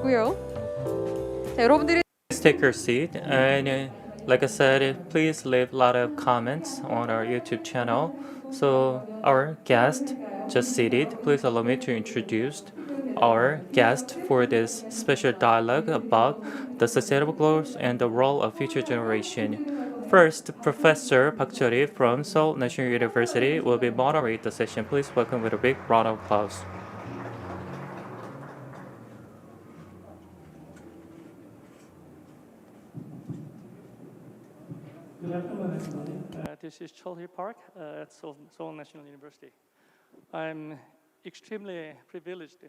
있고요. 자, 여러분들이 Please take your seat, and like I said, please leave a lot of comments on our YouTube channel. So our guest just seated. Please allow me to introduce our guest for this special dialogue about the sustainable growth and the role of future generation. First, Professor Park Cheol-hee from Seoul National University will be moderate the session. Please welcome with a big round of applause. Good afternoon, everybody. This is Cheol-hee Park at Seoul National University. I'm extremely privileged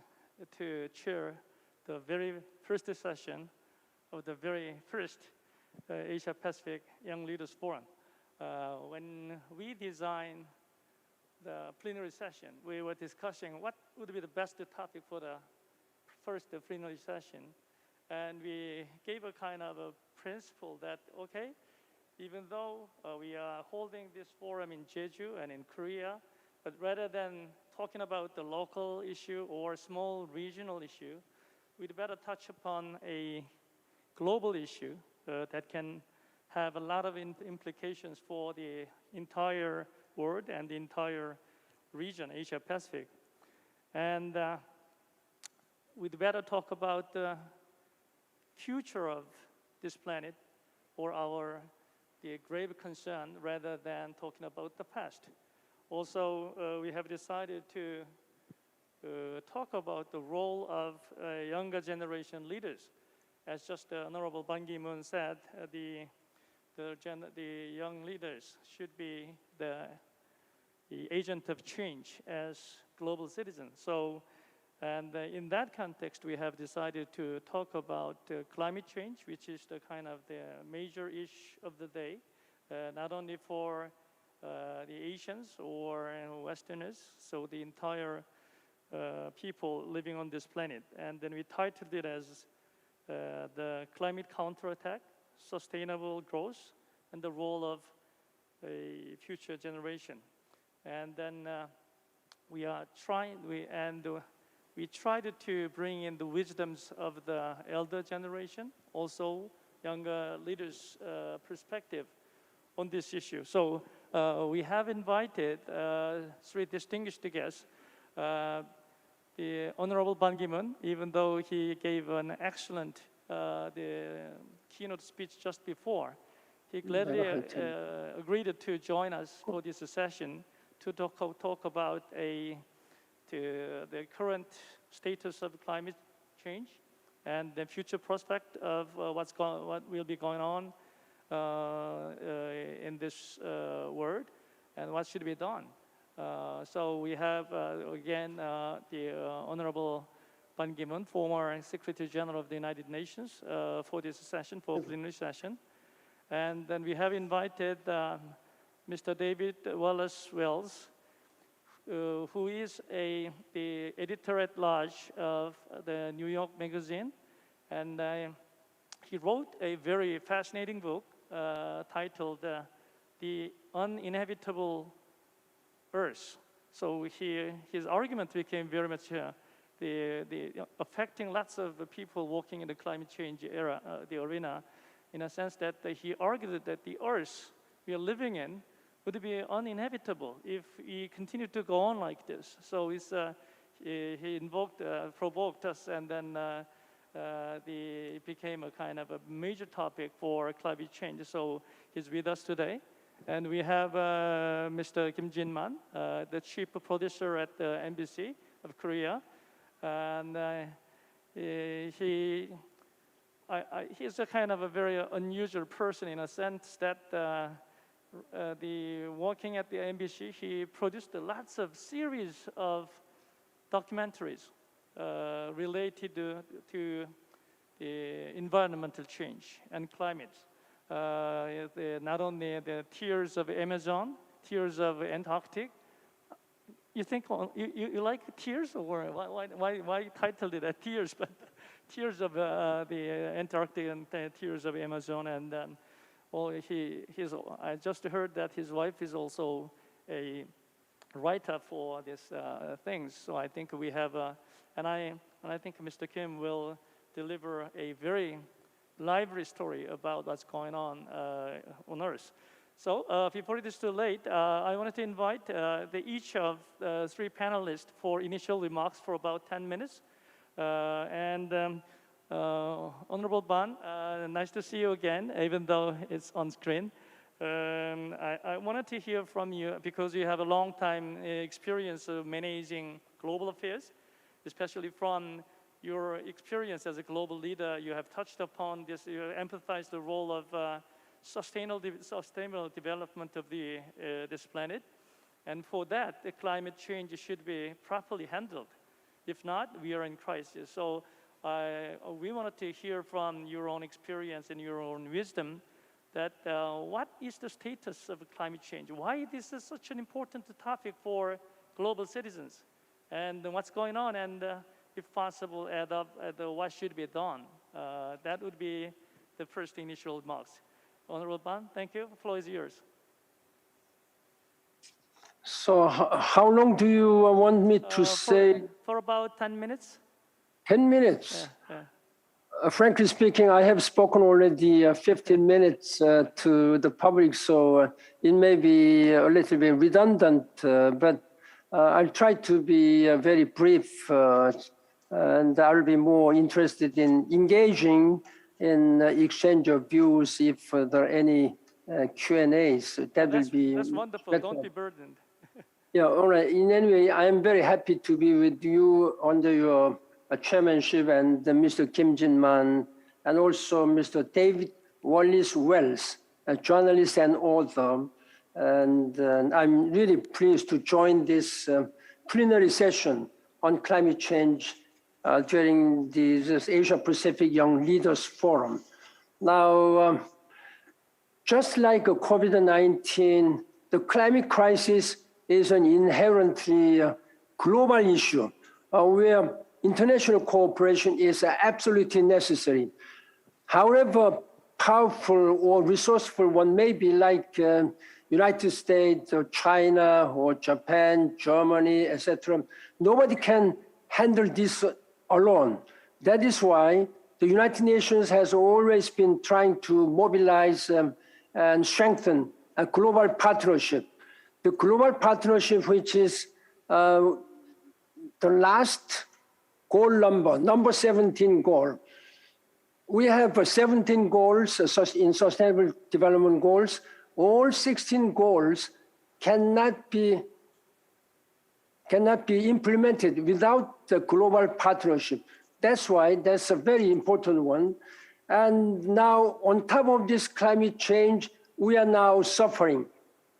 to chair the very first session of the very first Asia Pacific Young Leaders Forum. When we designed the plenary session, we were discussing what would be the best topic for the first plenary session. And we gave a kind of a principle that, okay, even though we are holding this forum in Jeju and in Korea, but rather than talking about the local issue or small regional issue, we'd better touch upon a global issue that can have a lot of implications for the entire world and the entire region, Asia Pacific. And we'd better talk about the future of this planet or the grave concern rather than talking about the past. Also, we have decided to talk about the role of younger generation leaders. As just Honorable Ban Ki-moon said, the young leaders should be the agent of change as global citizens. So, and in that context, we have decided to talk about climate change, which is the kind of the major issue of the day, not only for the Asians or Westerners, so the entire people living on this planet. And then we titled it as the climate counterattack, sustainable growth, and the role of a future generation. And then we tried to bring in the wisdoms of the elder generation, also younger leaders' perspective on this issue. So we have invited three distinguished guests. The Honorable Ban Ki-moon, even though he gave an excellent the keynote speech just before, he gladly agreed to join us for this session to talk about the current status of climate change and the future prospect of what will be going on in this world and what should be done. So we have again the Honorable Ban Ki-moon, former Secretary General of the United Nations, for this session, for plenary session. And then we have invited Mr. David Wallace-Wells, who is the editor-at-large of the New York Magazine. And he wrote a very fascinating book titled The Uninhabitable Earth. So his argument became very much the affecting lots of people working in the climate change era, the arena, in a sense that he argued that the Earth we are living in would be uninhabitable if we continue to go on like this. So he provoked us, and then it became a kind of a major topic for climate change. So he's with us today. And we have Mr. Kim Jin-man, the chief producer at the NBC of Korea. And he's a kind of a very unusual person in a sense that working at the NBC, he produced lots of series of documentaries related to the environmental change and climate. Not only the Tears of Amazon, Tears of Antarctic. You think you like Tears, or why titled it Tears? But Tears of the Antarctic and Tears of Amazon, and I just heard that his wife is also a writer for these things. So I think we have, and I think Mr. Kim will deliver a very lively story about what's going on Earth. So before it is too late, I wanted to invite each of the three panelists for initial remarks for about 10 minutes. Honorable Ban, nice to see you again, even though it's on screen. I wanted to hear from you because you have a long time experience of managing global affairs, especially from your experience as a global leader. You have touched upon this, you emphasized the role of sustainable development of this planet. And for that, the climate change should be properly handled. If not, we are in crisis. So we wanted to hear from your own experience and your own wisdom that what is the status of climate change? Why this is such an important topic for global citizens? And what's going on? And if possible, add up what should be done. That would be the first initial remarks. Honorable Ban, thank you. The floor is yours. So how long do you want me to say? For about 10 minutes. 10 minutes? Yeah. Frankly speaking, I have spoken already 15 minutes to the public, so it may be a little bit redundant, but I'll try to be very brief, and I'll be more interested in engaging in exchange of views if there are any Q&As. That's wonderful. Better. Don't be burdened. Yeah, all right. In any way, I am very happy to be with you under your chairmanship and Mr. Kim Jin-man and also Mr. David Wallace-Wells, a journalist and author. And I'm really pleased to join this plenary session on climate change during this Asia-Pacific Young Leaders Forum. Now, just like COVID-19, the climate crisis is an inherently global issue where international cooperation is absolutely necessary. However powerful or resourceful one may be, like United States or China or Japan, Germany, etc., nobody can handle this alone. That is why the United Nations has always been trying to mobilize and strengthen a global partnership. The global partnership, which is the last goal number 17 goal. We have 17 goals in Sustainable Development Goals. All 16 goals cannot be implemented without the global partnership. That's why that's a very important one. And now on top of this climate change, we are now suffering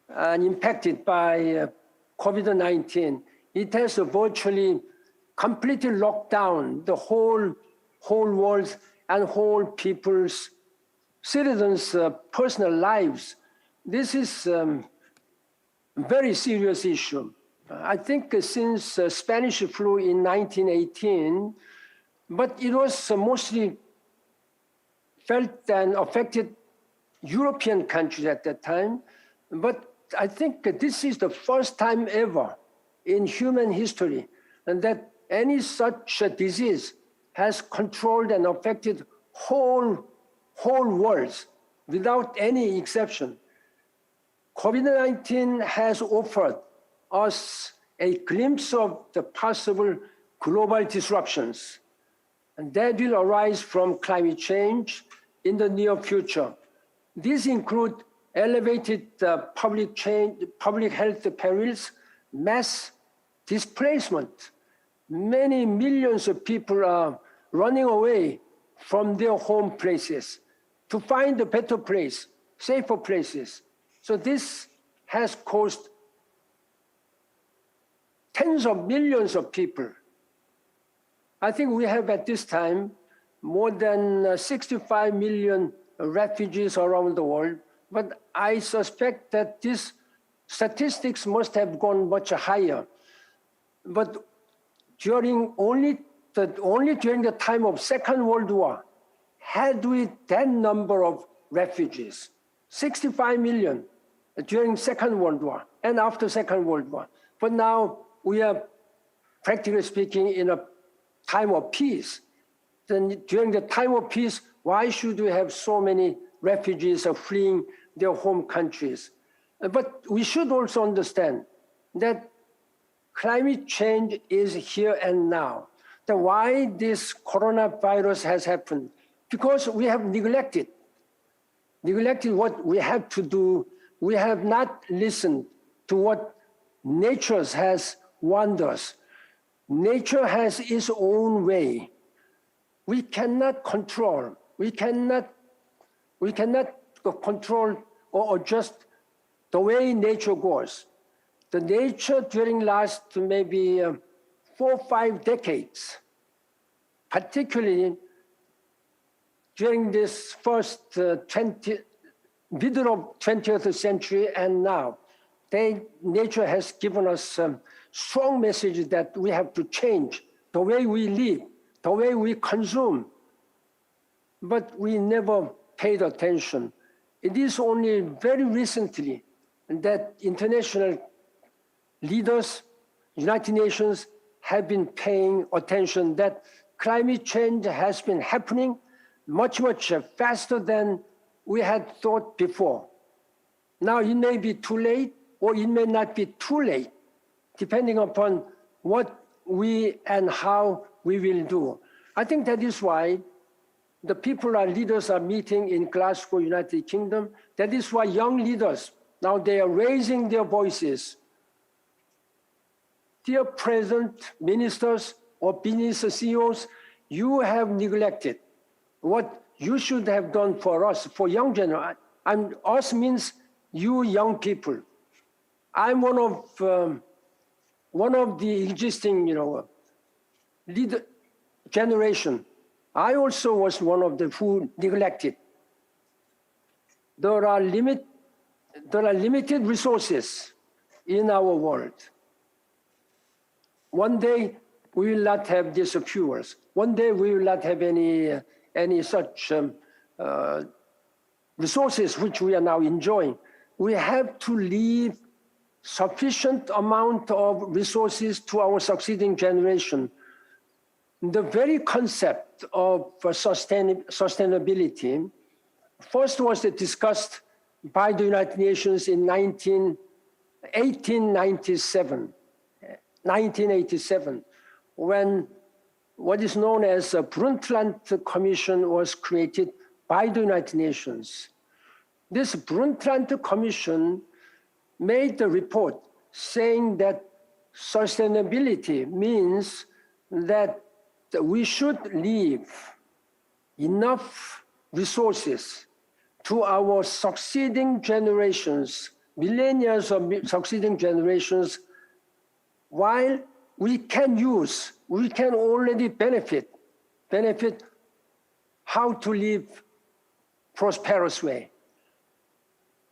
and impacted by COVID-19. It has virtually completely locked down the whole world and whole people's, citizens' personal lives. This is a very serious issue. I think since Spanish flu in 1918, but it was mostly felt and affected European countries at that time. But I think this is the first time ever in human history and that any such disease has controlled and affected whole worlds without any exception. COVID-19 has offered us a glimpse of the possible global disruptions, and that will arise from climate change in the near future. These include elevated public health perils, mass displacement. Many millions of people are running away from their home places to find a better place, safer places. So this has caused tens of millions of people. I think we have at this time more than 65 million refugees around the world, but I suspect that these statistics must have gone much higher. But only during the time of Second World War had we that number of refugees, 65 million during Second World War and after Second World War. But now we are, practically speaking, in a time of peace. then during the time of peace, why should we have so many refugees fleeing their home countries? But we should also understand that climate change is here and now. Then why this coronavirus has happened? Because we have neglected what we have to do. We have not listened to what nature has warned us. Nature has its own way. We cannot control. We cannot control or adjust the way nature goes. The nature during last maybe 4 or 5 decades, particularly during this first middle of 20th century and now, nature has given us strong messages that we have to change the way we live, the way we consume. But we never paid attention. It is only very recently that international leaders, United Nations, have been paying attention that climate change has been happening much faster than we had thought before. Now it may be too late or it may not be too late, depending upon what we and how we will do. I think that is why the leaders are meeting in Glasgow, United Kingdom. That is why young leaders, now they are raising their voices. Dear President, ministers, or business CEOs, you have neglected what you should have done for us, for young generation. And us means you young people. I'm one of the existing, leader generation. I also was one of the who neglected. There are limited resources in our world. One day we will not have these fuels. One day we will not have any such resources which we are now enjoying. We have to leave sufficient amount of resources to our succeeding generation. The very concept of sustainability first was discussed by the United Nations in 1987, when what is known as a Brundtland Commission was created by the United Nations. This Brundtland Commission made the report saying that sustainability means that we should leave enough resources to our succeeding generations, millennia of succeeding generations, while we can already benefit how to live prosperous way.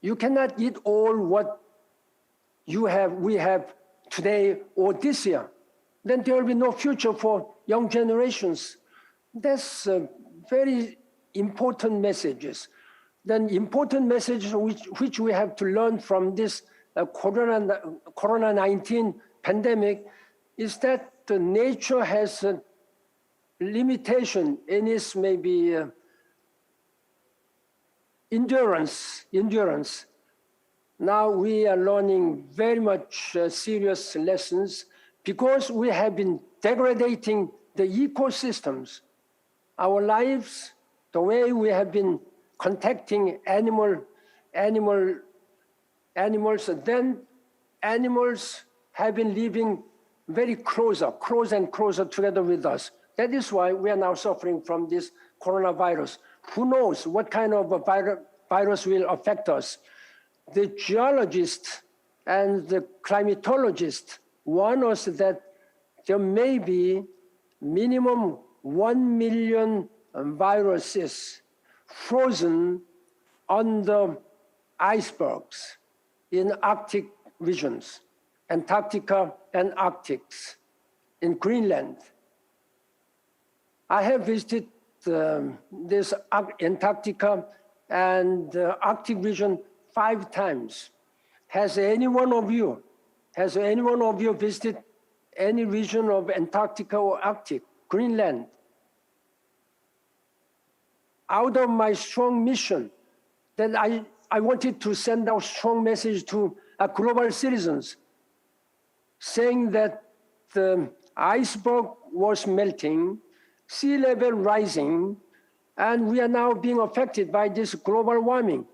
You cannot eat all what we have today or this year. Then there will be no future for young generations. That's very important messages. Then important messages which we have to learn from this Corona-19 pandemic is that the nature has a limitation in its maybe endurance. Now we are learning very much serious lessons because we have been degrading the ecosystems, our lives, the way we have been contacting animals, then animals have been living very close and closer together with us. That is why we are now suffering from this coronavirus. Who knows what kind of a virus will affect us? The geologists and the climatologists warn us that there may be minimum 1 million viruses frozen under icebergs in Arctic regions, Antarctica and Arctics, in Greenland. I have visited this Antarctica and Arctic region 5 times. Has any one of you visited any region of Antarctica or Arctic, Greenland? out of my strong mission that I wanted to send out strong message to global citizens, saying that the iceberg was melting, sea level rising, and we are now being affected by this global warming.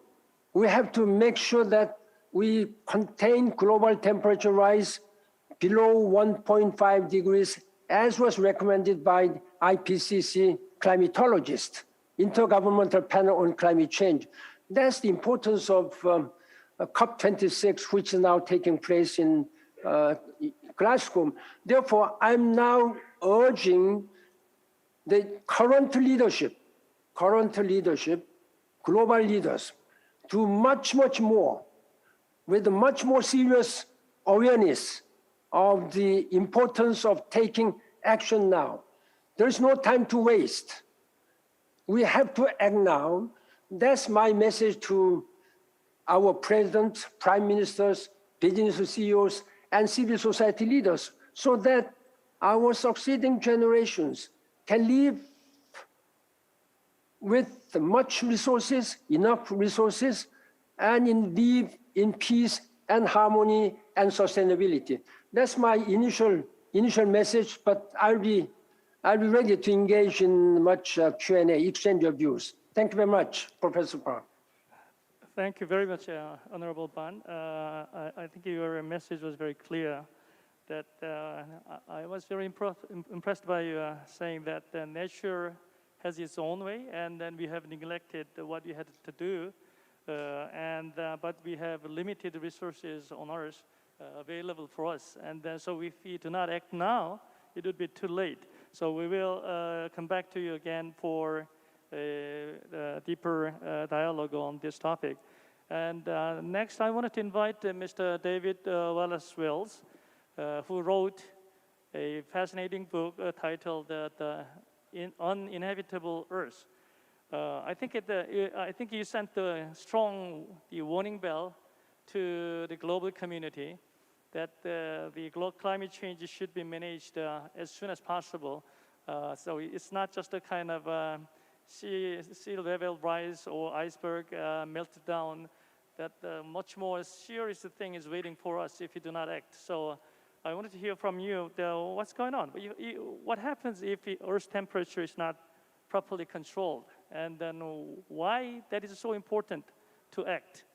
We have to make sure that we contain global temperature rise below 1.5 degrees, as was recommended by IPCC climatologists, Intergovernmental Panel on Climate Change. That's the importance of COP26, which is now taking place in Glasgow. Therefore, I'm now urging the current leadership, global leaders, do much more, with much more serious awareness of the importance of taking action now. There's no time to waste. We have to act now. That's my message to our president, prime ministers, business CEOs, and civil society leaders, so that our succeeding generations can live with much resources, enough resources, and live in peace and harmony and sustainability. That's my initial message, but I'll be ready to engage in much Q&A, exchange of views. Thank you very much, Professor Park. Thank you very much, Honorable Ban. I think your message was very clear. That I was very impressed by you saying that nature has its own way, and then we have neglected what we had to do, but we have limited resources on Earth available for us, and so if we do not act now, it would be too late. So we will come back to you again for a deeper dialogue on this topic. And next, I wanted to invite Mr. David Wallace Wells, who wrote a fascinating book titled "The Uninhabitable Earth." I think you sent the warning bell to the global community that the global climate change should be managed as soon as possible. So it's not just a kind of sea level rise or iceberg melted down. That much more serious thing is waiting for us if we do not act. So I wanted to hear from you what's going on. What happens if the Earth's temperature is not properly controlled? And then why that is so important to act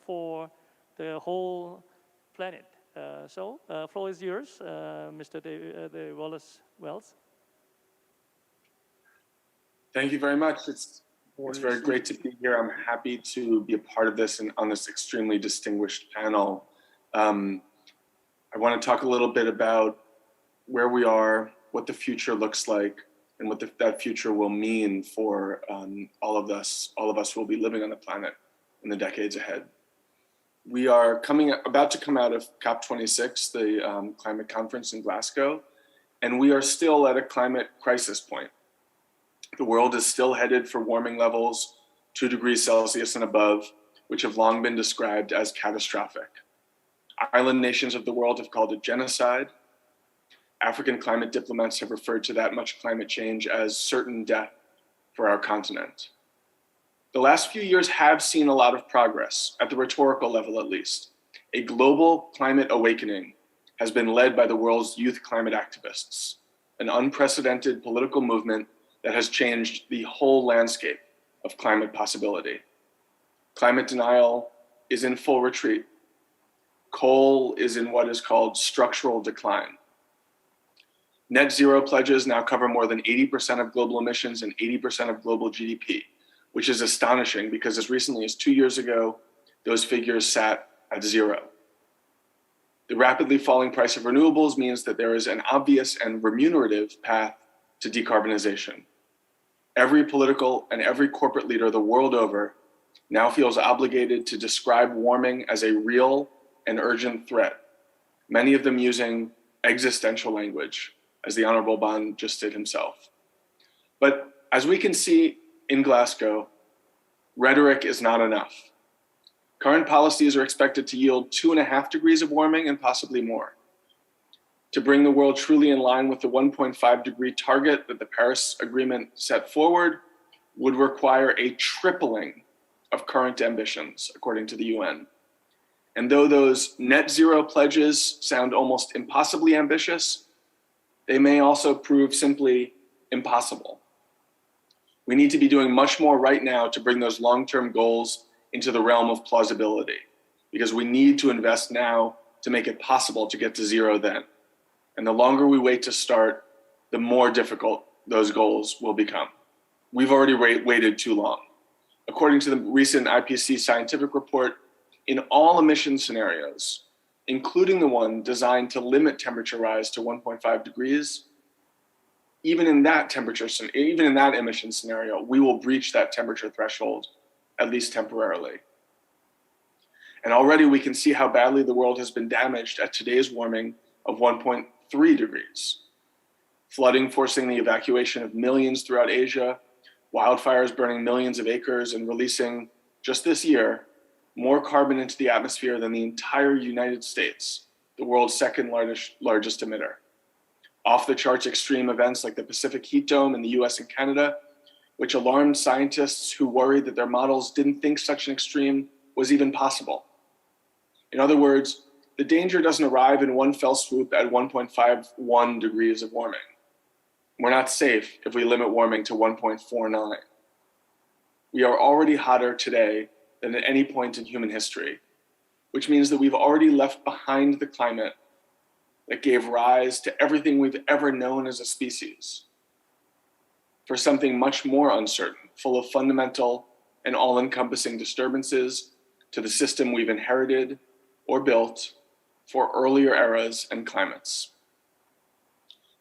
for the whole planet. So floor is yours, Mr. David Wallace Wells. Thank you very much. It's very great to be here. I'm happy to be a part of this and on this extremely distinguished panel. I want to talk a little bit about where we are, what the future looks like, and what that future will mean for all of us who will be living on the planet in the decades ahead. We are about to come out of COP26, the climate conference in Glasgow, and we are still at a climate crisis point. The world is still headed for warming levels 2 degrees Celsius and above, which have long been described as catastrophic. Island nations of the world have called it genocide. African climate diplomats have referred to that much climate change as certain death for our continent. The last few years have seen a lot of progress, at the rhetorical level at least. A global climate awakening has been led by the world's youth climate activists, an unprecedented political movement that has changed the whole landscape of climate possibility. Climate denial is in full retreat. Coal is in what is called structural decline. Net zero pledges now cover more than 80% of global emissions and 80% of global GDP, which is astonishing because as recently as 2 years ago, those figures sat at zero. The rapidly falling price of renewables means that there is an obvious and remunerative path to decarbonization. Every political and every corporate leader the world over now feels obligated to describe warming as a real and urgent threat, many of them using existential language, as the Honorable Ban just did himself. But as we can see in Glasgow, rhetoric is not enough. Current policies are expected to yield 2.5 degrees of warming and possibly more. To bring the world truly in line with the 1.5 degree target that the Paris Agreement set forward, would require a tripling of current ambitions, according to the UN. And though those net zero pledges sound almost impossibly ambitious, they may also prove simply impossible. We need to be doing much more right now to bring those long-term goals into the realm of plausibility, because we need to invest now to make it possible to get to zero then. And the longer we wait to start, the more difficult those goals will become. We've already waited too long. According to the recent IPCC scientific report, in all emission scenarios, including the one designed to limit temperature rise to 1.5 degrees, even in that emission scenario, we will breach that temperature threshold, at least temporarily. And already we can see how badly the world has been damaged at today's warming of 1.3 degrees. Flooding forcing the evacuation of millions throughout Asia, wildfires burning millions of acres and releasing, just this year, more carbon into the atmosphere than the entire United States, the world's second largest emitter. Off the charts extreme events like the Pacific heat dome in the US and Canada, which alarmed scientists who worried that their models didn't think such an extreme was even possible. In other words, the danger doesn't arrive in one fell swoop at 1.51 degrees of warming. We're not safe if we limit warming to 1.49. We are already hotter today than at any point in human history, which means that we've already left behind the climate that gave rise to everything we've ever known as a species, for something much more uncertain, full of fundamental and all-encompassing disturbances to the system we've inherited or built for earlier eras and climates.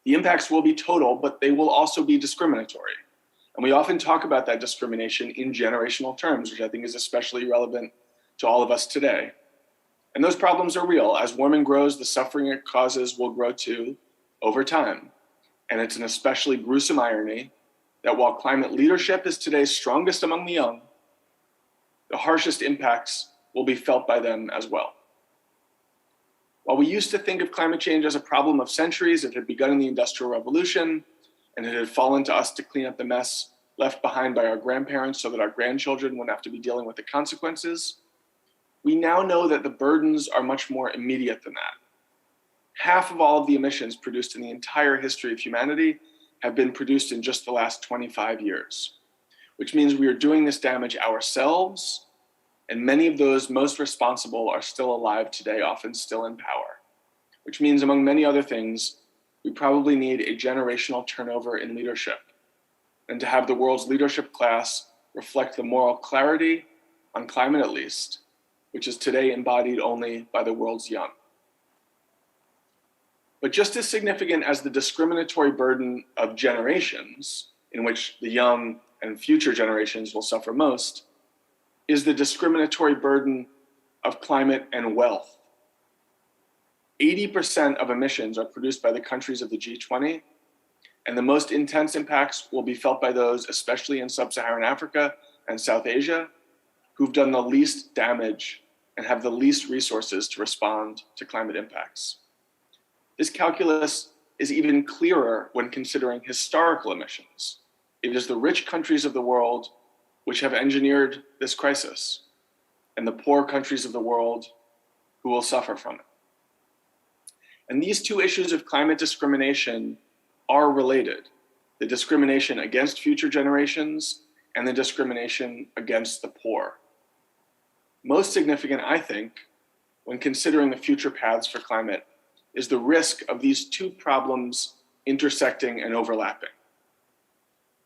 The impacts will be total, but they will also be discriminatory. And we often talk about that discrimination in generational terms, which I think is especially relevant to all of us today. And those problems are real. As warming grows, the suffering it causes will grow too over time. And it's an especially gruesome irony that while climate leadership is today's strongest among the young, the harshest impacts will be felt by them as well. While we used to think of climate change as a problem of centuries, it had begun in the Industrial Revolution, and it had fallen to us to clean up the mess left behind by our grandparents so that our grandchildren wouldn't have to be dealing with the consequences. We now know that the burdens are much more immediate than that. Half of all of the emissions produced in the entire history of humanity have been produced in just the last 25 years, which means we are doing this damage ourselves, and many of those most responsible are still alive today, often still in power, which means, among many other things, we probably need a generational turnover in leadership, and to have the world's leadership class reflect the moral clarity, on climate at least, which is today embodied only by the world's young. But just as significant as the discriminatory burden of generations, in which the young and future generations will suffer most, is the discriminatory burden of climate and wealth. 80% of emissions are produced by the countries of the G20, and the most intense impacts will be felt by those, especially in sub-Saharan Africa and South Asia, who've done the least damage and have the least resources to respond to climate impacts. This calculus is even clearer when considering historical emissions. It is the rich countries of the world which have engineered this crisis, and the poor countries of the world who will suffer from it. And these two issues of climate discrimination are related: the discrimination against future generations and the discrimination against the poor. Most significant, I think, when considering the future paths for climate is the risk of these two problems intersecting and overlapping.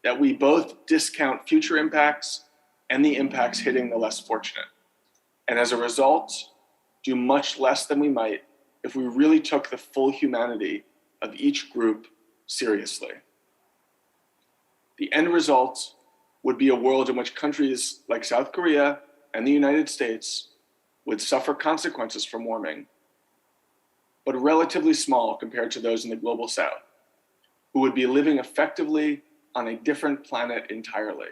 That we both discount future impacts and the impacts hitting the less fortunate. And as a result, do much less than we might if we really took the full humanity of each group seriously. The end result would be a world in which countries like South Korea and the United States would suffer consequences from warming, but relatively small compared to those in the global South, who would be living effectively on a different planet entirely,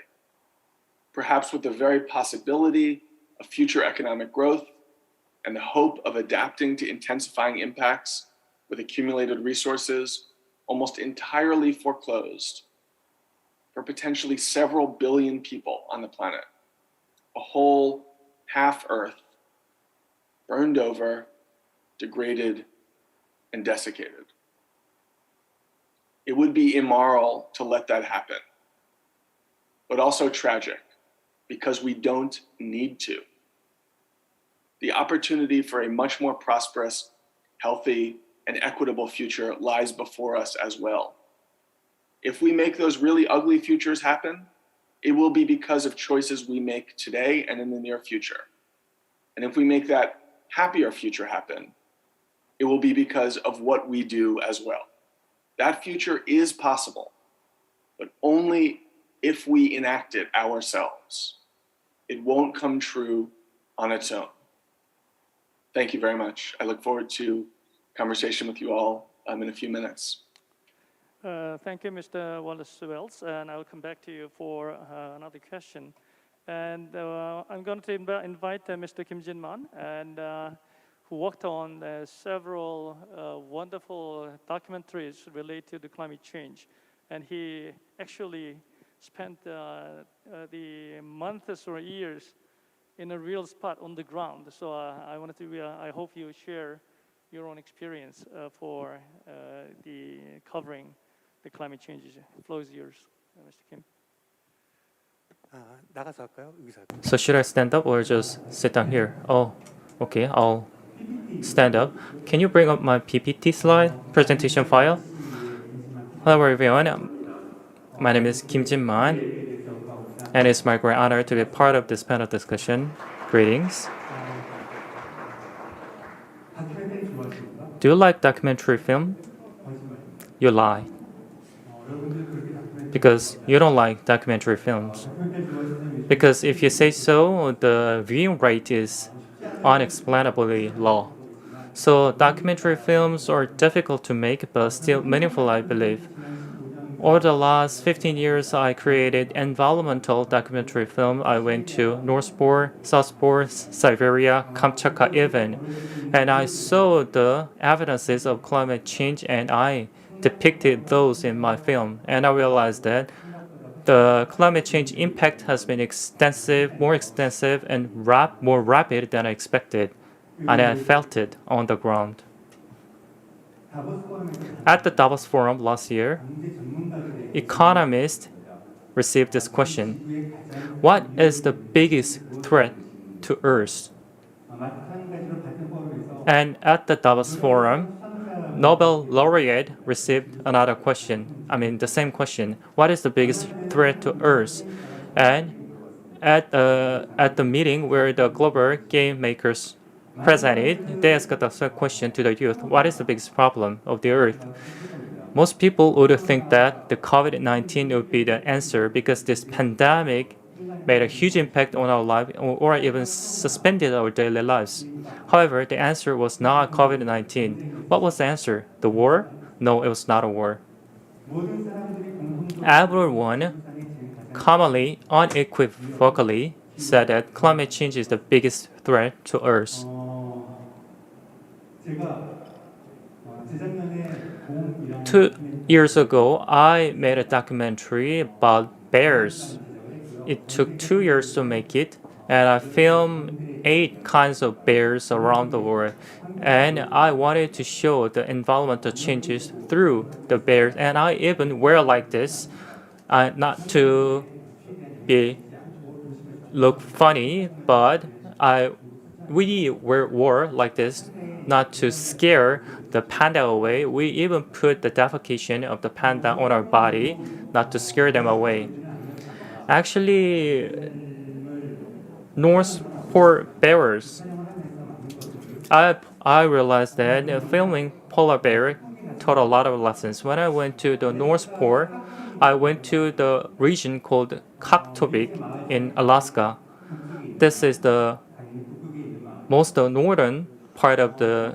perhaps with the very possibility of future economic growth and the hope of adapting to intensifying impacts with accumulated resources almost entirely foreclosed. for potentially several billion people on the planet. A whole half Earth burned over, degraded, and desiccated. It would be immoral to let that happen, but also tragic because we don't need to. The opportunity for a much more prosperous, healthy, and equitable future lies before us as well. If we make those really ugly futures happen, it will be because of choices we make today and in the near future. And if we make that happier future happen, it will be because of what we do as well. That future is possible, but only if we enact it ourselves. It won't come true on its own. Thank you very much. I look forward to conversation with you all in a few minutes. Thank you, Mr. Wallace-Wells, and I'll come back to you for another question. And I'm going to invite Mr. Kim Jin-man, and who worked on several wonderful documentaries related to climate change. And he actually spent the months or years in a real spot on the ground. So I hope you share your own experience for the covering the climate changes. The floor is yours, Mr. Kim. 나가서 할까요? 여기서 할까요? So should I stand up or just sit down here? Oh, okay, I'll stand up. Can you bring up my PPT slide presentation file? Hello everyone, my name is Kim Jin-man, and it's my great honor to be part of this panel discussion. Greetings. Do you like documentary film? You lie. Because you don't like documentary films. Because if you say so, the viewing rate is unexplainably low. So documentary films are difficult to make, but still meaningful, I believe. Over the last 15 years, I created environmental documentary film. I went to North Pole, South Pole, Siberia, Kamchatka even. And I saw the evidences of climate change, and I depicted those in my film. And I realized that the climate change impact has been more extensive, and more rapid than I expected. And I felt it on the ground. At the Davos Forum last year, economists received this question: what is the biggest threat to Earth? And at the Davos Forum, Nobel laureate received another question. The same question: what is the biggest threat to Earth? And at the meeting where the global game makers presented, they asked the question to the youth: what is the biggest problem of the Earth? Most people would think that the COVID-19 would be the answer, because this pandemic made a huge impact on our life, or even suspended our daily lives. However, the answer was not COVID-19. What was the answer? The war? No, it was not a war. Everyone commonly, unequivocally said that climate change is the biggest threat to Earth. 2 years ago, I made a documentary about bears. It took 2 years to make it, and I filmed 8 kinds of bears around the world. And I wanted to show the environmental changes through the bears. And I even wear like this, not to look funny, but we wore like this not to scare the panda away. We even put the defecation of the panda on our body, not to scare them away. Actually, North Pole bears, I realized that filming polar bear taught a lot of lessons. When I went to the North Pole, I went to the region called Kaktovik in Alaska. This is the most northern part of the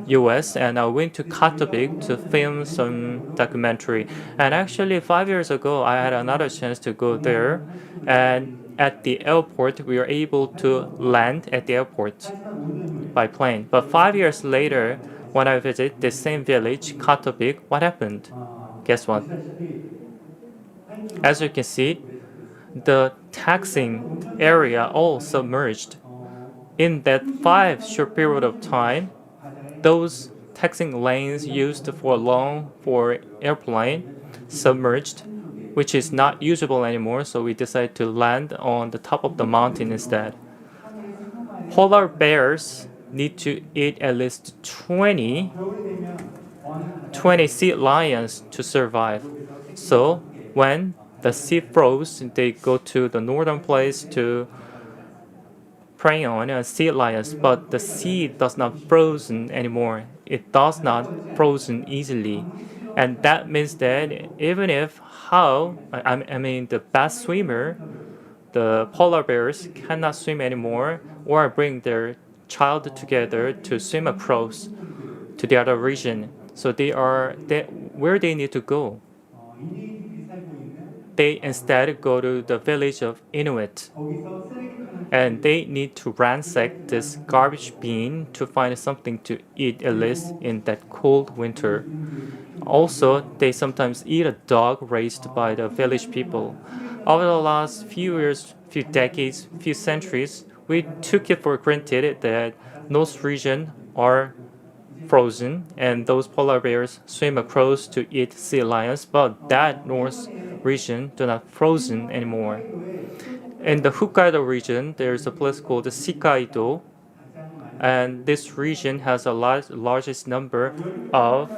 US, and I went to Kaktovik to film some documentary. And actually 5 years ago, I had another chance to go there, and at the airport, we were able to land at the airport by plane. But 5 years later, when I visit the same village, Kaktovik, what happened? Guess what? As you can see, the taxing area all submerged. In that 5 short period of time, those taxing lanes used for airplane submerged, which is not usable anymore, so we decided to land on the top of the mountain instead. Polar bears need to eat at least 20 sea lions to survive. So when the sea froze, they go to the northern place to prey on sea lions, but the sea does not frozen anymore. It does not frozen easily. And that means that even if the best swimmer, the polar bears cannot swim anymore or bring their child together to swim across to the other region. So where they need to go. They instead go to the village of Inuit. And they need to ransack this garbage bin to find something to eat at least in that cold winter. Also, they sometimes eat a dog raised by the village people. Over the last few years, few decades, few centuries, we took it for granted that those regions are frozen and those polar bears swim across to eat sea lions, but that north region do not frozen anymore. In the Hokkaido region, there's a place called Shikkaido, and this region has the largest number of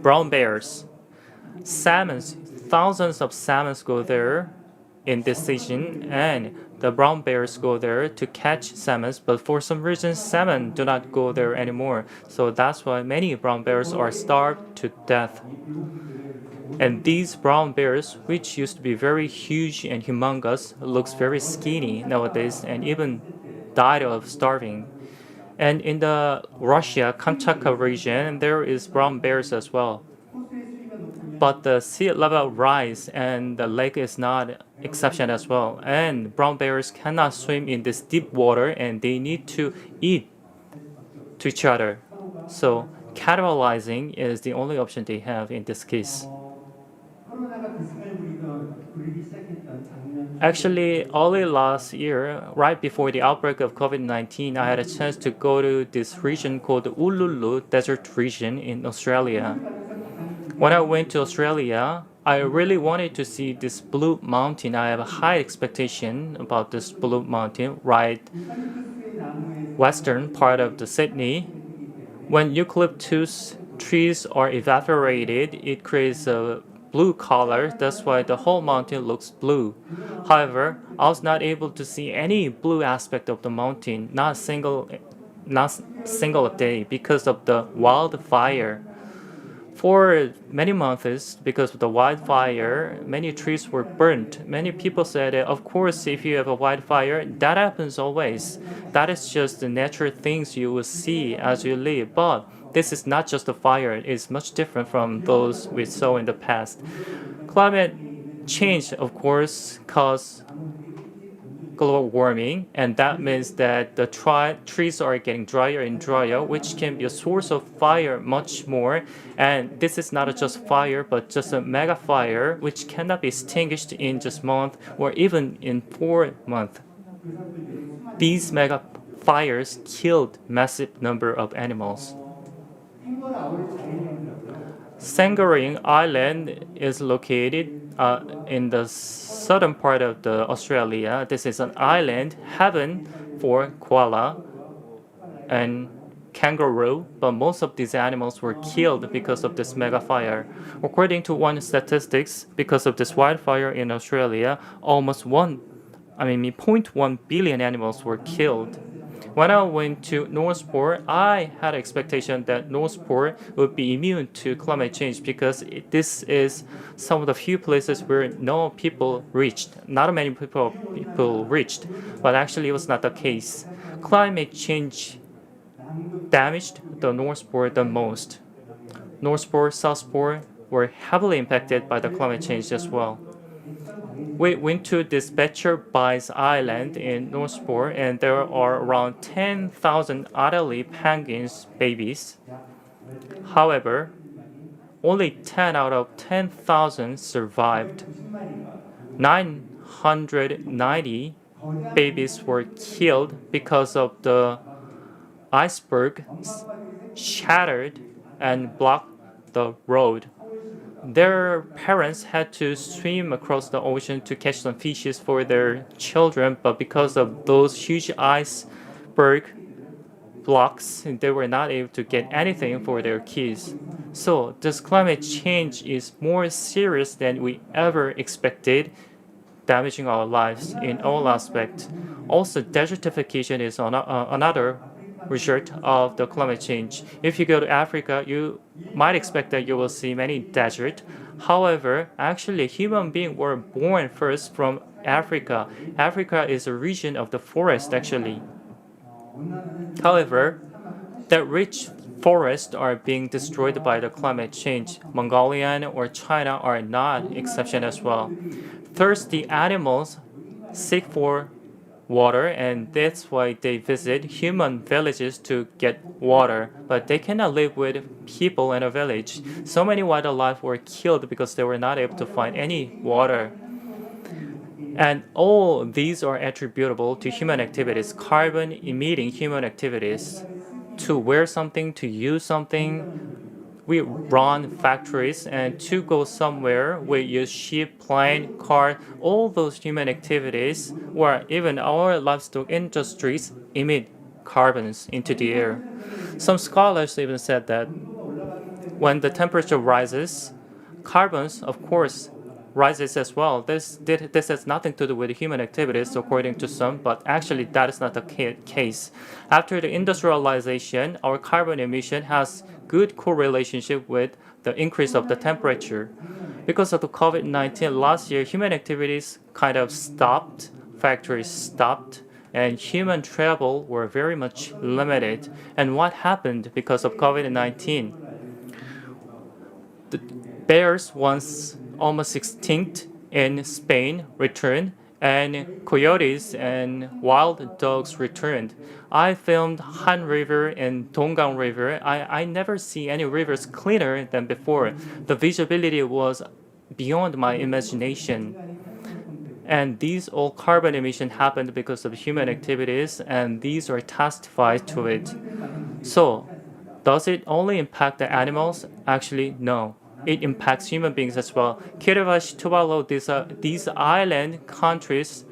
brown bears. Salmons, thousands of salmons go there in this season, and the brown bears go there to catch salmons, but for some reason salmon do not go there anymore. So that's why many brown bears are starved to death. And these brown bears, which used to be very huge and humongous, looks very skinny nowadays and even died of starving. And in the Russia, Kamchatka region, there is brown bears as well. But the sea level rise and the lake is not exception as well. And brown bears cannot swim in this deep water and they need to eat to each other. So cannibalizing is the only option they have in this case. Actually, early last year, right before the outbreak of COVID-19, I had a chance to go to this region called the Uluru Desert region in Australia. When I went to Australia, I really wanted to see this blue mountain. I have a high expectation about this blue mountain, right western part of the Sydney. When eucalyptus trees are evaporated, it creates a blue color. That's why the whole mountain looks blue. However, I was not able to see any blue aspect of the mountain, not single day, because of the wildfire. For many months, because of the wildfire, many trees were burnt. Many people said, of course, if you have a wildfire, that happens always. That is just the natural things you will see as you live. But this is not just a fire. It's much different from those we saw in the past. Climate change, of course, causes global warming, and that means that the trees are getting drier and drier, which can be a source of fire much more. And this is not just fire, but just a mega fire, which cannot be extinguished in just a month or even in 4 months. These mega fires killed massive number of animals. Sangaring Island is located in the southern part of Australia. This is an island heaven for koala and kangaroo, but most of these animals were killed because of this mega fire. According to one statistics, because of this wildfire in Australia, almost 0.1 billion animals were killed. When I went to North Pole, I had an expectation that North Pole would be immune to climate change because this is some of the few places where no people reached. Not many people reached, but actually it was not the case. Climate change damaged the North Pole the most. North Pole, South Pole were heavily impacted by the climate change as well. We went to this Betcher Bice Island in North Pole, and there are around 10,000 Adelie penguins babies. However, only 10 out of 10,000 survived. 990 babies were killed because of the iceberg shattered and blocked the road. Their parents had to swim across the ocean to catch some fishes for their children, but because of those huge iceberg blocks, they were not able to get anything for their kids. So this climate change is more serious than we ever expected, damaging our lives in all aspects. Also, desertification is another result of the climate change. If you go to Africa, you might expect that you will see many desert. However, actually, human beings were born first from Africa. Africa is a region of the forest, actually. However, the rich forests are being destroyed by the climate change. Mongolian or China are not exception as well. Thirsty animals seek for water, and that's why they visit human villages to get water, but they cannot live with people in a village. So many wildlife were killed because they were not able to find any water. And all these are attributable to human activities, carbon emitting human activities. To wear something, to use something, we run factories, and to go somewhere, we use ship, plane, car. All those human activities, or even our livestock industries, emit carbons into the air. Some scholars even said that when the temperature rises, carbons, of course, rises as well. This has nothing to do with human activities, according to some, but actually that is not the case. After the industrialization, our carbon emission has good correlationship with the increase of the temperature. Because of the COVID-19 last year, human activities kind of stopped, factories stopped, and human travel were very much limited. And what happened because of COVID-19? The bears, once almost extinct in Spain, returned, and coyotes and wild dogs returned. I filmed Han River and Donggang River. I never see any rivers cleaner than before. The visibility was beyond my imagination. And these all carbon emission happened because of human activities, and these are testified to it. So, does it only impact the animals? Actually, no. It impacts human beings as well. Kiribati, Tuvalu, these island countries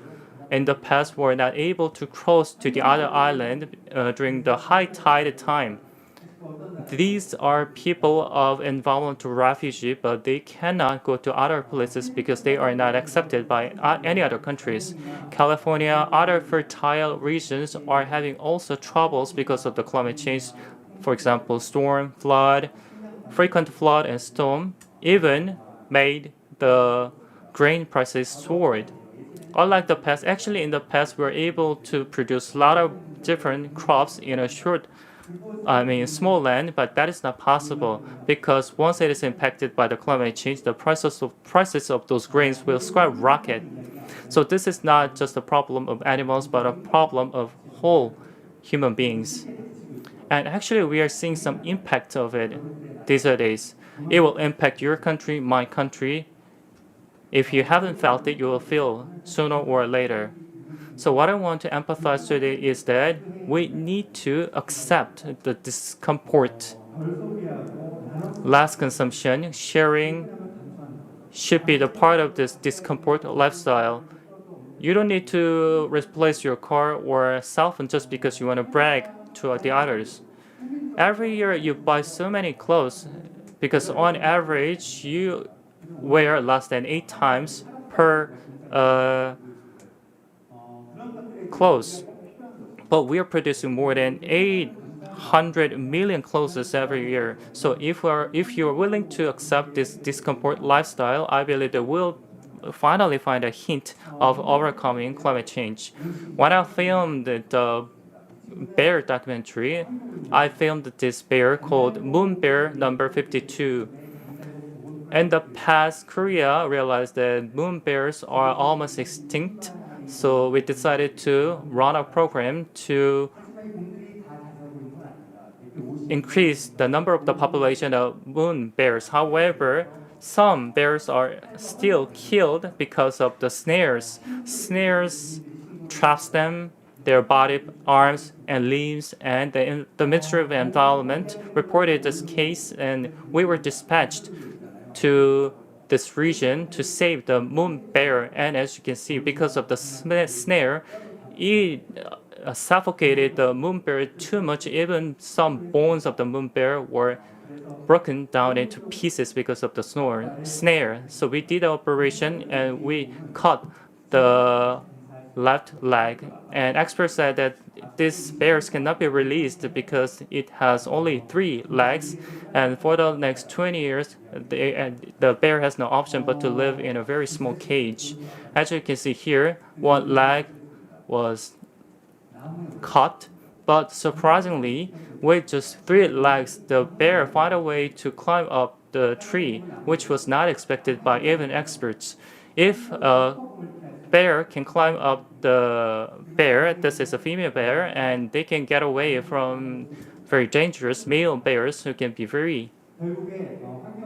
in the past were not able to cross to the other island during the high tide time. These are people of environmental refugee, but they cannot go to other places because they are not accepted by any other countries. California, other fertile regions are having also troubles because of the climate change. For example, storm, flood, frequent flood and storm even made the grain prices soared. Unlike the past, actually in the past we were able to produce a lot of different crops in a small land, but that is not possible because once it is impacted by the climate change, the prices of those grains will skyrocket. So this is not just a problem of animals, but a problem of whole human beings. And actually, we are seeing some impact of it these days. It will impact your country, my country. If you haven't felt it, you will feel sooner or later. So what I want to empathize today is that we need to accept the discomfort. Less consumption, sharing should be the part of this discomfort lifestyle. You don't need to replace your car or cell phone just because you want to brag to the others. Every year you buy so many clothes because on average you wear less than 8 times per clothes. But we are producing more than 800 million clothes every year. So if you're willing to accept this discomfort lifestyle, I believe that we'll finally find a hint of overcoming climate change. When I filmed the bear documentary, I filmed this bear called Moon Bear number 52. In the past, Korea realized that moon bears are almost extinct, so we decided to run a program to increase the number of the population of moon bears. However, some bears are still killed because of the snares. Snares traps them, their body, arms, and limbs, and the Ministry of Environment reported this case, and we were dispatched to this region to save the moon bear. And as you can see, because of the snare, it suffocated the moon bear too much. Even some bones of the moon bear were broken down into pieces because of the snare. So we did the operation and we cut the left leg. And experts said that this bear cannot be released because it has only 3 legs. And for the next 20 years, the bear has no option but to live in a very small cage. As you can see here, 1 leg was cut, but surprisingly, with just 3 legs, the bear found a way to climb up the tree, which was not expected by even experts. If a bear can climb up the bear, this is a female bear, and they can get away from very dangerous male bears who can be very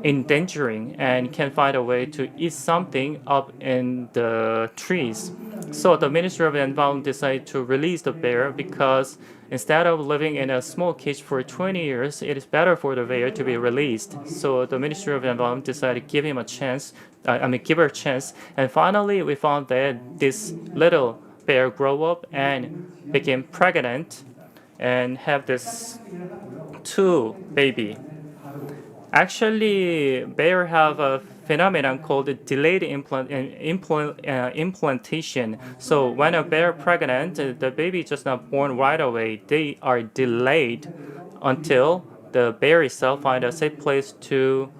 endangering and can find a way to eat something up in the trees. So the Ministry of Environment decided to release the bear because instead of living in a small cage for 20 years, it is better for the bear to be released. So the Ministry of Environment decided to give him a chance, give her a chance. And finally, we found that this little bear grow up and became pregnant and have this 2 baby. Actually, bear have a phenomenon called delayed implantation. So when a bear pregnant, the baby is just not born right away. They are delayed until the bear itself find a safe place to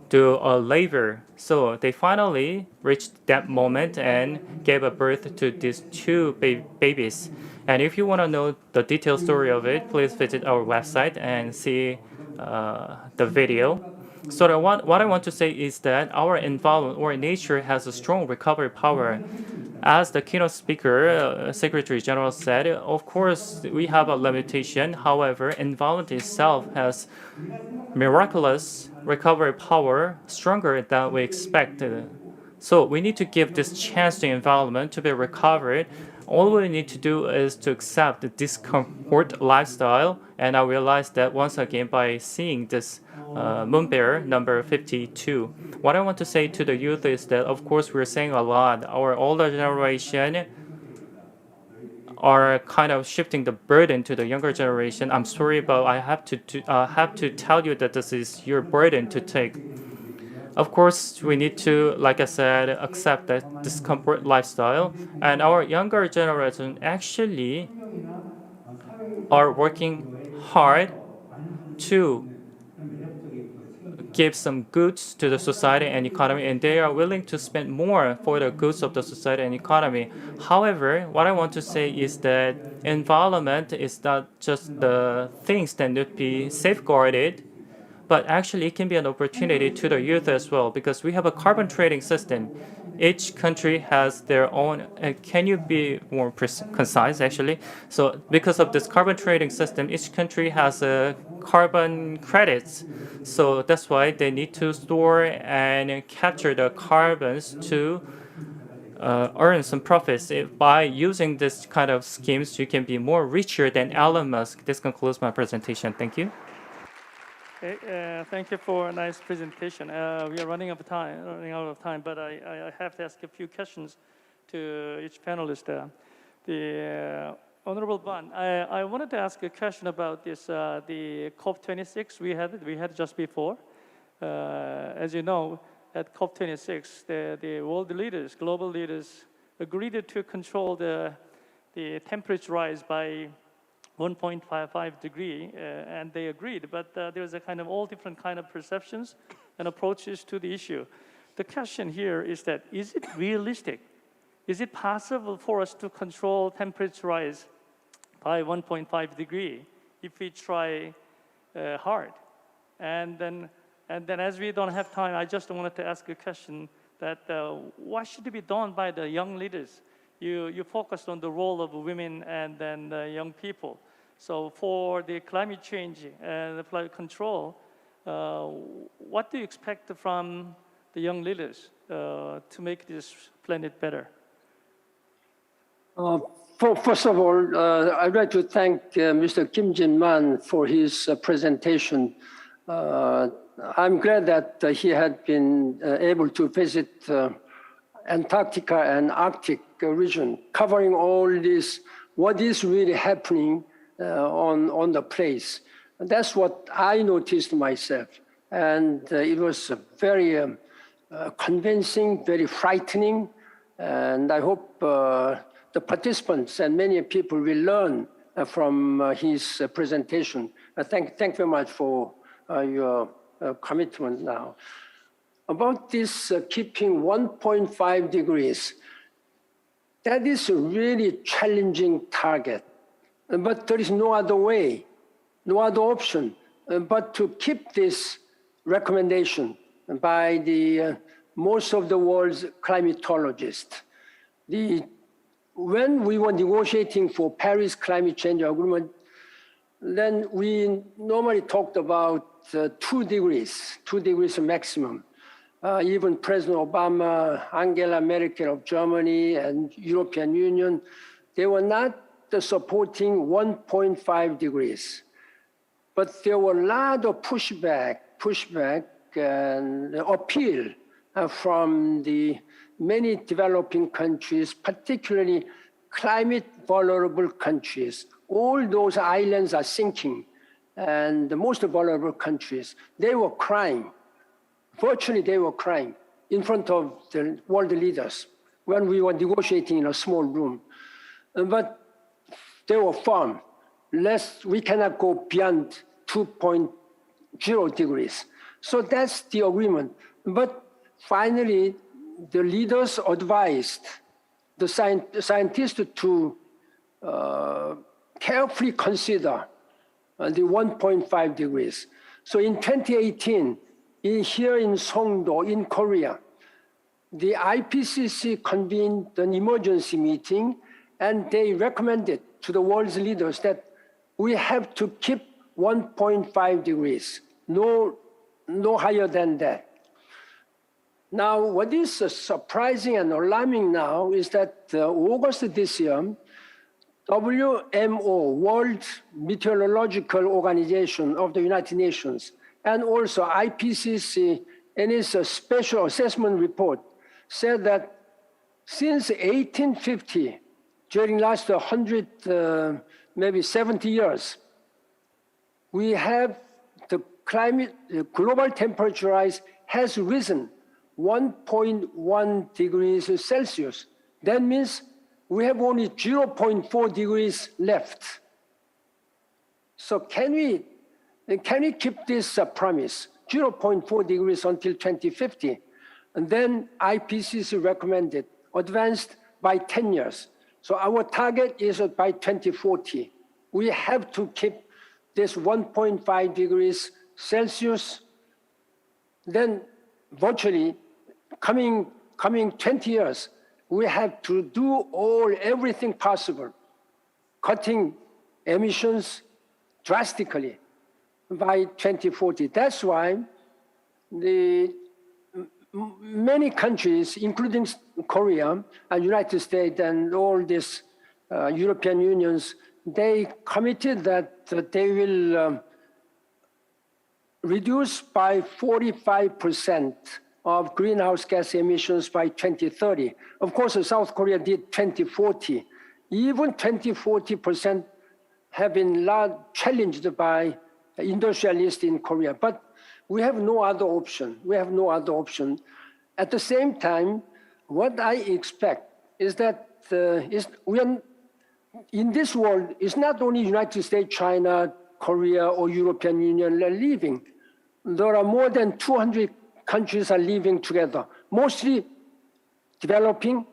do a labor. So they finally reached that moment and gave a birth to these 2 babies. And if you want to know the detailed story of it, please visit our website and see the video. So what I want to say is that our environment or nature has a strong recovery power. As the keynote speaker, Secretary General said, of course we have a limitation. However, environment itself has miraculous recovery power, stronger than we expected. So we need to give this chance to environment to be recovered. All we need to do is to accept the discomfort lifestyle. And I realized that once again by seeing this moon bear number 52. What I want to say to the youth is that, of course, we're saying a lot. Our older generation are kind of shifting the burden to the younger generation. I'm sorry, but I have to tell you that this is your burden to take. Of course, we need to, like I said, accept that discomfort lifestyle. And our younger generation actually are working hard to give some goods to the society and economy, and they are willing to spend more for the goods of the society and economy. However, what I want to say is that environment is not just the things that need to be safeguarded, but actually it can be an opportunity to the youth as well, because we have a carbon trading system. Each country has their own. Can you be more concise, actually? So because of this carbon trading system, each country has carbon credits. So that's why they need to store and capture the carbons to earn some profits. By using this kind of schemes, you can be more richer than Elon Musk. This concludes my presentation. Thank you. Okay, thank you for a nice presentation. We are running out of time, but I have to ask a few questions to each panelist. The Honorable Ban, I wanted to ask a question about this, the COP26 we had just before. As you know, at COP26, the world leaders, global leaders, agreed to control the temperature rise by 1.55 degree, and they agreed, but there's a kind of all different kind of perceptions and approaches to the issue. The question here is that, is it realistic? Is it possible for us to control temperature rise by 1.5 degree if we try hard? And then as we don't have time, I just wanted to ask a question that what should be done by the young leaders? You focused on the role of women and then the young people. So for the climate change and the flood control, what do you expect from the young leaders to make this planet better? First of all, I'd like to thank Mr. Kim Jin-man for his presentation. I'm glad that he had been able to visit Antarctica and Arctic region, covering all this, what is really happening on the place. And that's what I noticed myself. And it was very convincing, very frightening. And I hope the participants and many people will learn from his presentation. Thank you very much for your commitment now. About this keeping 1.5 degrees, that is a really challenging target. But there is no other way, no other option but to keep this recommendation by the most of the world's climatologists. When we were negotiating for Paris Climate Change Agreement, then we normally talked about 2 degrees maximum. Even President Obama, Angela Merkel of Germany, and European Union, they were not supporting 1.5 degrees. But there were a lot of pushback and appeal from the many developing countries, particularly climate vulnerable countries. All those islands are sinking, and the most vulnerable countries, they were crying. Virtually, they were crying in front of the world leaders when we were negotiating in a small room. But they were firm. We cannot go beyond 2.0 degrees. So that's the agreement. But finally, the leaders advised the scientists to carefully consider the 1.5 degrees. So in 2018, here in Songdo, in Korea, the IPCC convened an emergency meeting, and they recommended to the world's leaders that we have to keep 1.5 degrees, no higher than that. Now, what is surprising and alarming now is that August this year, WMO, World Meteorological Organization of the United Nations, and also IPCC in its special assessment report said that since 1850, during last 100, maybe 70 years, we have the global temperature rise has risen 1.1 degrees Celsius. That means we have only 0.4 degrees left. So can we keep this promise, 0.4 degrees until 2050? And then IPCC recommended, advanced by 10 years. So our target is by 2040. We have to keep this 1.5 degrees Celsius. Then virtually coming 20 years, we have to do everything possible, cutting emissions drastically by 2040. That's why many countries, including Korea and United States and all these European unions, they committed that they will reduce by 45% of greenhouse gas emissions by 2030. Of course, South Korea did 2040. Even 20-40% have been challenged by industrialists in Korea. But we have no other option. We have no other option. At the same time, what I expect is that in this world, it's not only United States, China, Korea, or European Union are leaving. There are more than 200 countries are living together, mostly developing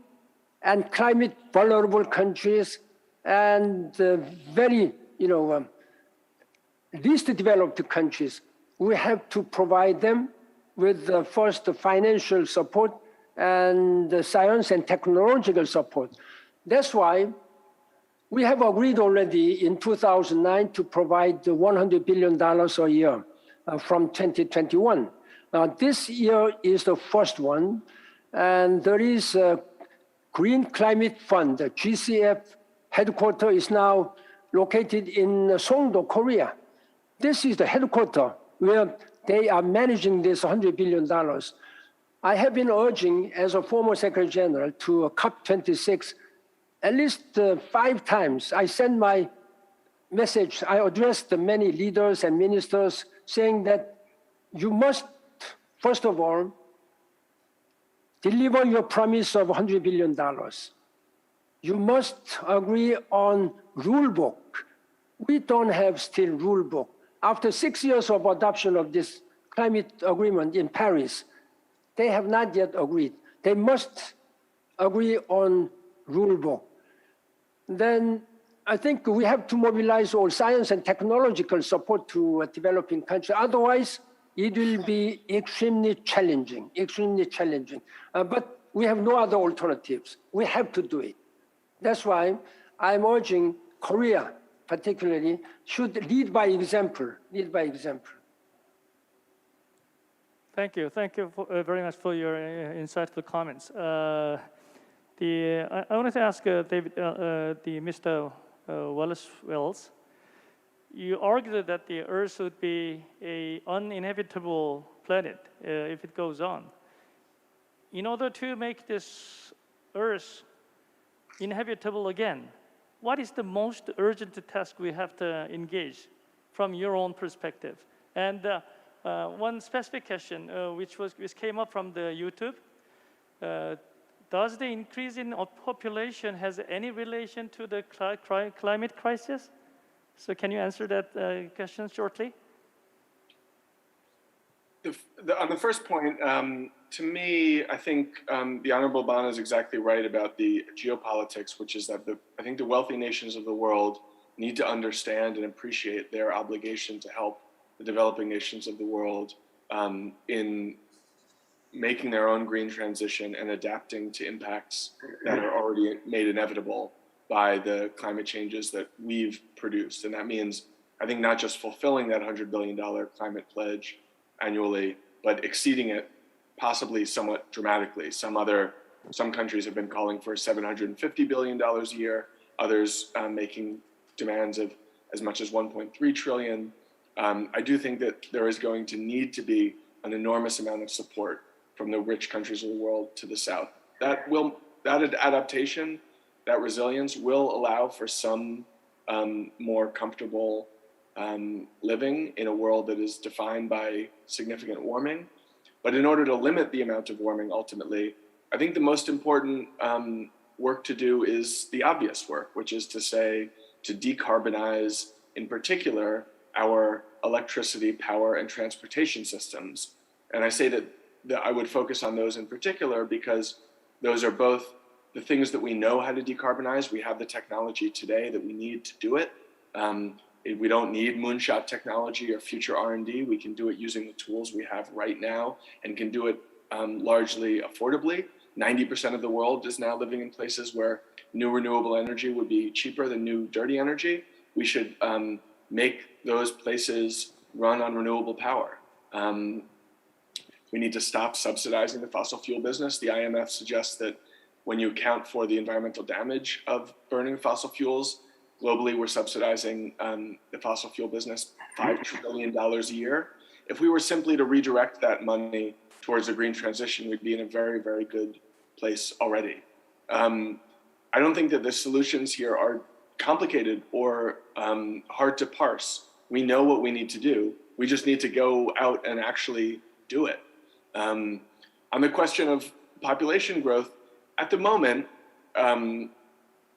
and climate vulnerable countries and very, least developed countries. We have to provide them with first the financial support and the science and technological support. That's why We have agreed already in 2009 to provide $100 billion a year from 2021. Now, this year is the first one, and there is a Green Climate Fund. The GCF headquarters is now located in Seoul, Korea. This is the headquarters where they are managing this $100 billion. I have been urging, as a former Secretary General, to COP26 at least 5 times. I sent my message. I addressed many leaders and ministers saying that you must, first of all, deliver your promise of $100 billion. You must agree on rule book. We don't have still rule book. After 6 years of adoption of this climate agreement in Paris, they have not yet agreed. They must agree on rule book. Then I think we have to mobilize all science and technological support to developing countries. Otherwise, it will be extremely challenging, extremely challenging. But we have no other alternatives. We have to do it. That's why I'm urging Korea, particularly, should lead by example, lead by example. Thank you. Thank you very much for your insightful comments. I wanted to ask David, Mr. Wells. You argued that the Earth would be an uninhabitable planet if it goes on. In order to make this Earth inhabitable again, what is the most urgent task we have to engage from your own perspective? And one specific question which came up from the YouTube, does the increase in population has any relation to the climate crisis? So can you answer that question shortly? On the first point, to me, I think the Honorable Bana is exactly right about the geopolitics, which is that I think the wealthy nations of the world need to understand and appreciate their obligation to help the developing nations of the world in making their own green transition and adapting to impacts that are already made inevitable by the climate changes that we've produced. And that means, I think, not just fulfilling that $100 billion climate pledge annually, but exceeding it possibly somewhat dramatically. Some countries have been calling for $750 billion a year, others making demands of as much as 1.3 trillion. I do think that there is going to need to be an enormous amount of support from the rich countries of the world to the south. That adaptation, that resilience will allow for some more comfortable living in a world that is defined by significant warming. But in order to limit the amount of warming, ultimately, I think the most important work to do is the obvious work, which is to say, to decarbonize, in particular, our electricity, power, and transportation systems. And I say that I would focus on those in particular because those are both the things that we know how to decarbonize. We have the technology today that we need to do it. We don't need moonshot technology or future R&D. We can do it using the tools we have right now and can do it largely affordably. 90% of the world is now living in places where new renewable energy would be cheaper than new dirty energy. We should make those places run on renewable power. We need to stop subsidizing the fossil fuel business. The IMF suggests that when you account for the environmental damage of burning fossil fuels, globally we're subsidizing the fossil fuel business $5 trillion a year. If we were simply to redirect that money towards a green transition, we'd be in a very, very good place already. I don't think that the solutions here are complicated or hard to parse. We know what we need to do. We just need to go out and actually do it. On the question of population growth, at the moment,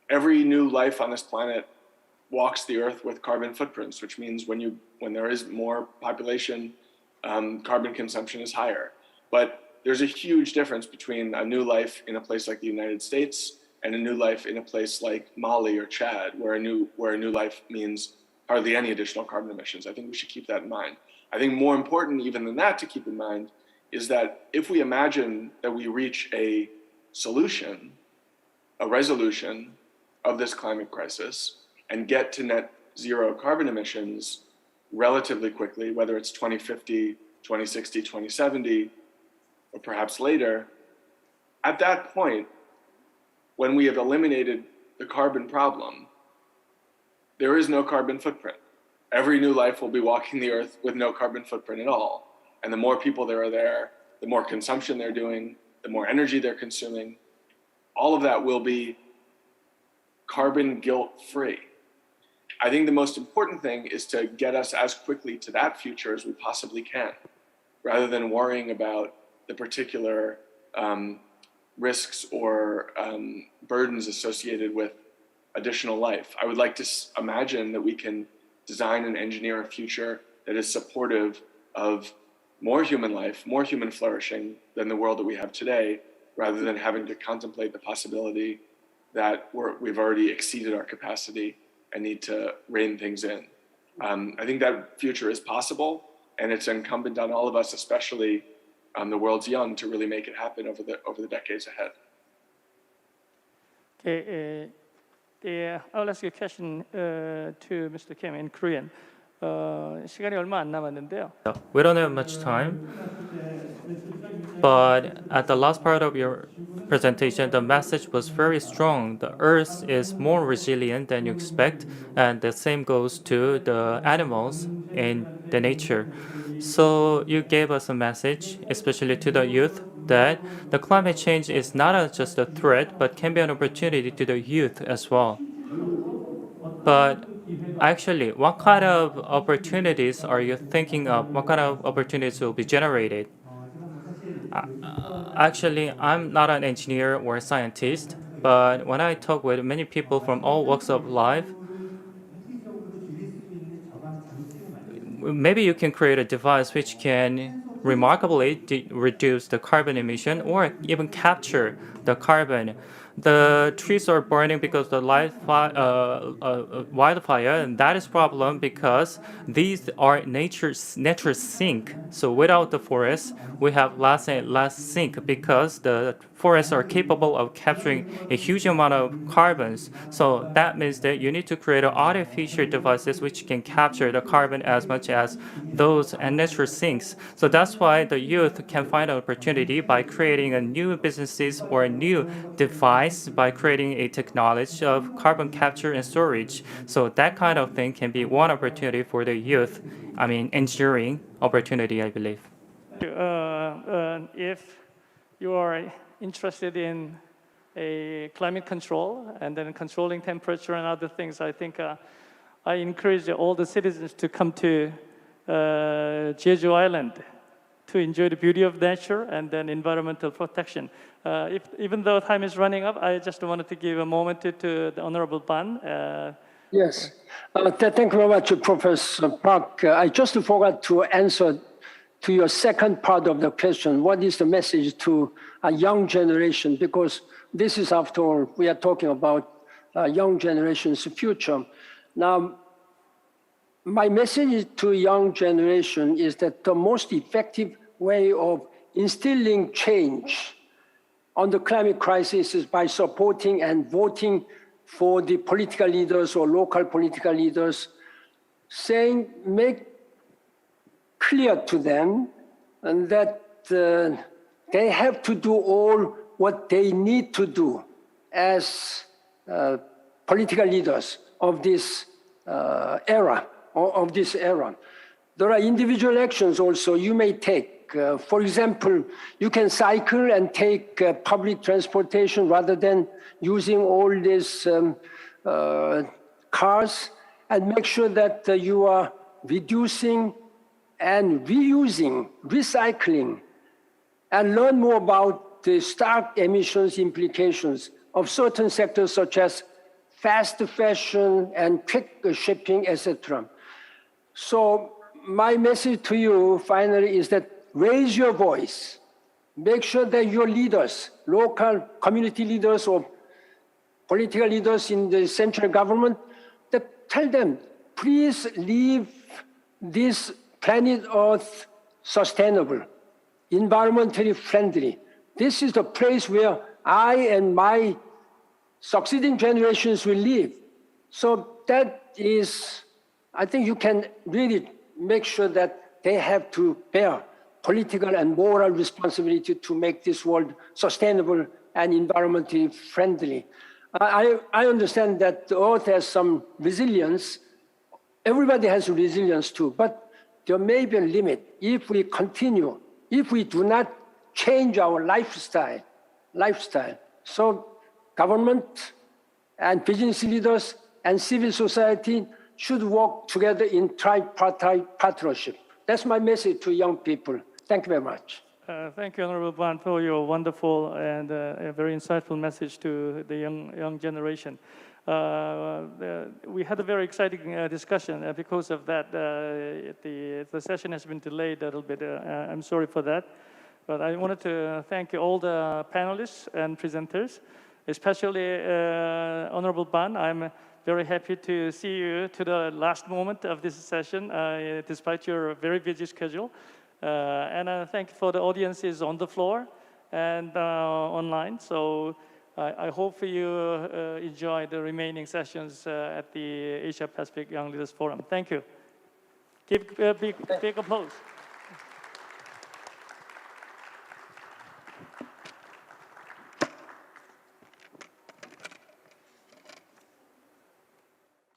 every new life on this planet walks the earth with carbon footprints, which means when there is more population, carbon consumption is higher. But there's a huge difference between a new life in a place like the United States and a new life in a place like Mali or Chad, where a new life means hardly any additional carbon emissions. I think we should keep that in mind. I think more important even than that to keep in mind is that if we imagine that we reach a solution, a resolution of this climate crisis and get to net zero carbon emissions relatively quickly, whether it's 2050, 2060, 2070, or perhaps later, at that point, when we have eliminated the carbon problem, there is no carbon footprint. Every new life will be walking the earth with no carbon footprint at all. And the more people there are there, the more consumption they're doing, the more energy they're consuming, all of that will be carbon guilt-free. I think the most important thing is to get us as quickly to that future as we possibly can, rather than worrying about the particular risks or burdens associated with additional life. I would like to imagine that we can design and engineer a future that is supportive of more human life, more human flourishing than the world that we have today, rather than having to contemplate the possibility that we've already exceeded our capacity and need to rein things in. I think that future is possible, and it's incumbent on all of us, especially the world's young, to really make it happen over the decades ahead. Okay, I'll ask you a question to Mr. Kim in Korean. 시간이 얼마 안 남았는데요. We don't have much time, but at the last part of your presentation, the message was very strong. The Earth is more resilient than you expect, and the same goes to the animals in the nature. So you gave us a message, especially to the youth, that the climate change is not just a threat, but can be an opportunity to the youth as well. But actually, what kind of opportunities are you thinking of? What kind of opportunities will be generated? Actually, I'm not an engineer or a scientist, but when I talk with many people from all walks of life, maybe you can create a device which can remarkably reduce the carbon emission or even capture the carbon. The trees are burning because of the wildfire, and that is problem because these are nature's sink. So without the forest, we have less and less sink because the forests are capable of capturing a huge amount of carbons. So that means that you need to create artificial devices which can capture the carbon as much as those natural sinks. So that's why the youth can find an opportunity by creating a new businesses or a new device by creating a technology of carbon capture and storage. So that kind of thing can be one opportunity for the youth. I mean, engineering opportunity, I believe. If you are interested in a climate control and then controlling temperature and other things, I think I encourage all the citizens to come to Jeju Island to enjoy the beauty of nature and then environmental protection. Even though time is running up, I just wanted to give a moment to the Honorable Ban. Yes, thank you very much, Professor Park. I just forgot to answer to your second part of the question. What is the message to a young generation? Because this is, after all, we are talking about young generation's future. Now, my message to young generation is that the most effective way of instilling change on the climate crisis is by supporting and voting for the political leaders or local political leaders, make clear to them and that they have to do all what they need to do as political leaders of this era. There are individual actions also you may take. For example, you can cycle and take public transportation rather than using all these cars, and make sure that you are reducing and reusing, recycling, and learn more about the stark emissions implications of certain sectors such as fast fashion and quick shipping, etc. So my message to you finally is that raise your voice. Make sure that your leaders, local community leaders or political leaders in the central government, that tell them, please leave this planet Earth sustainable, environmentally friendly. This is the place where I and my succeeding generations will live. So that is, I think you can really make sure that they have to bear political and moral responsibility to make this world sustainable and environmentally friendly. I understand that the Earth has some resilience. Everybody has resilience too, but there may be a limit if we continue, if we do not change our lifestyle. So government and business leaders and civil society should work together in tripartite partnership. That's my message to young people. Thank you very much. Thank you, Honorable Ban, for your wonderful and a very insightful message to the young generation. We had a very exciting discussion. Because of that, the session has been delayed a little bit. I'm sorry for that. But I wanted to thank all the panelists and presenters, especially Honorable Ban. I'm very happy to see you to the last moment of this session, despite your very busy schedule. And thank you for the audiences on the floor and online. So I hope you enjoy the remaining sessions at the Asia Pacific Young Leaders Forum. Thank you. Give a big applause.